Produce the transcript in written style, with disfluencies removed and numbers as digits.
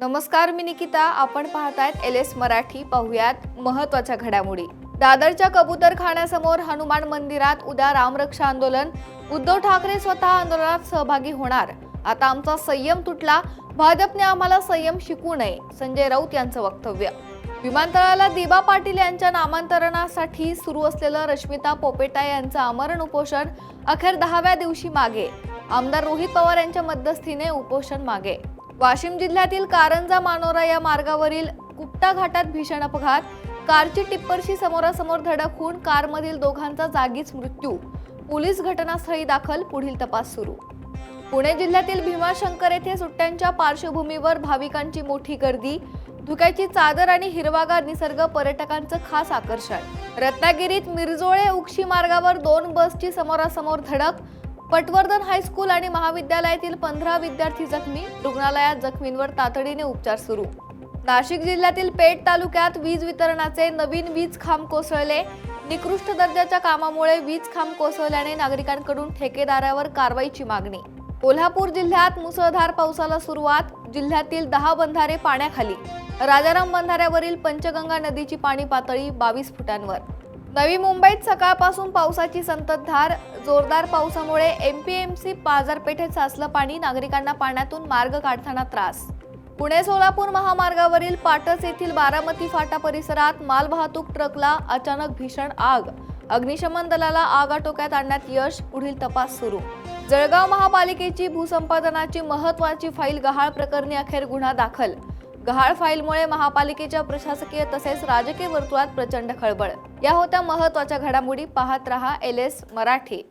नमस्कार, मी निकिता. आपण पाहतायत LS मराठी. पाहुयात महत्त्वाच्या घडामोडी. दादरच्या कबूतरखान्यासमोर हनुमान मंदिरात उद्या रामरक्षा आंदोलन. उद्धव ठाकरे स्वतः आंदोलनात सहभागी होणार. आता आमचा संयम तुटला, भाजपने आम्हाला संयम शिकवू नये, संजय राऊत यांचं वक्तव्य. विमानतळाला दिबा पाटील यांच्या नामांतरणासाठी सुरू असलेलं रश्मिता पोपेटा यांचं आमरण उपोषण अखेर 10व्या दिवशी मागे. आमदार रोहित पवार यांच्या मध्यस्थीने उपोषण मागे. वाशिम जिल्ह्यातील कारंजा मानोरा या मार्गावरील कुपटा घाटात भीषण अपघात. कारची टिप्परशी समोरासमोर धडक होऊन कारमधील दोघांचा जागीच मृत्यू. पोलीस घटनास्थळी दाखल, पुढील तपास सुरू. पुणे जिल्ह्यातील भीमाशंकर येथे सुट्ट्यांच्या पार्श्वभूमीवर भाविकांची मोठी गर्दी. धुक्याची चादर आणि हिरवागार निसर्ग पर्यटकांचं खास आकर्षण. रत्नागिरीत मिरजोळे उक्षी मार्गावर 2 बसची समोरासमोर धडक. पटवर्धन हायस्कूल आणि महाविद्यालयातील 15 विद्यार्थी जखमी. रुग्णालयात जखमींवर तातडीने उपचार सुरू. नाशिक जिल्ह्यातील पेठ तालुक्यात वीज वितरणाचे नवीन वीज खांब कोसळले. निकृष्ट दर्जाच्या कामामुळे वीज खांब कोसळल्याने नागरिकांकडून ठेकेदारावर कारवाईची मागणी. कोल्हापूर जिल्ह्यात मुसळधार पावसाला सुरुवात. जिल्ह्यातील 10 बंधारे पाण्याखाली. राजाराम बंधाऱ्यावरील पंचगंगा नदीची पाणी पातळी 22 फुटांवर. नवी मुंबईत सकाळपासून पावसाची संततधार. जोरदार पावसामुळे MPMC बाजारपेठेत साचलं पाणी. नागरिकांना पाण्यातून मार्ग काढताना त्रास. पुणे सोलापूर महामार्गावरील पाटस येथील बारामती फाटा परिसरात मालवाहतूक ट्रकला अचानक भीषण आग. अग्निशमन दलाला आग आटोक्यात आणण्यात यश, पुढील तपास सुरू. जळगाव महापालिकेची भूसंपादनाची महत्त्वाची फाईल गहाळ प्रकरणी अखेर गुन्हा दाखल. गहाळ फाईलमुळे महापालिकेच्या प्रशासकीय तसेच राजकीय वर्तुळात प्रचंड खळबळ. या होत्या महत्त्वाच्या घडामोडी. पाहत रहा LS मराठी.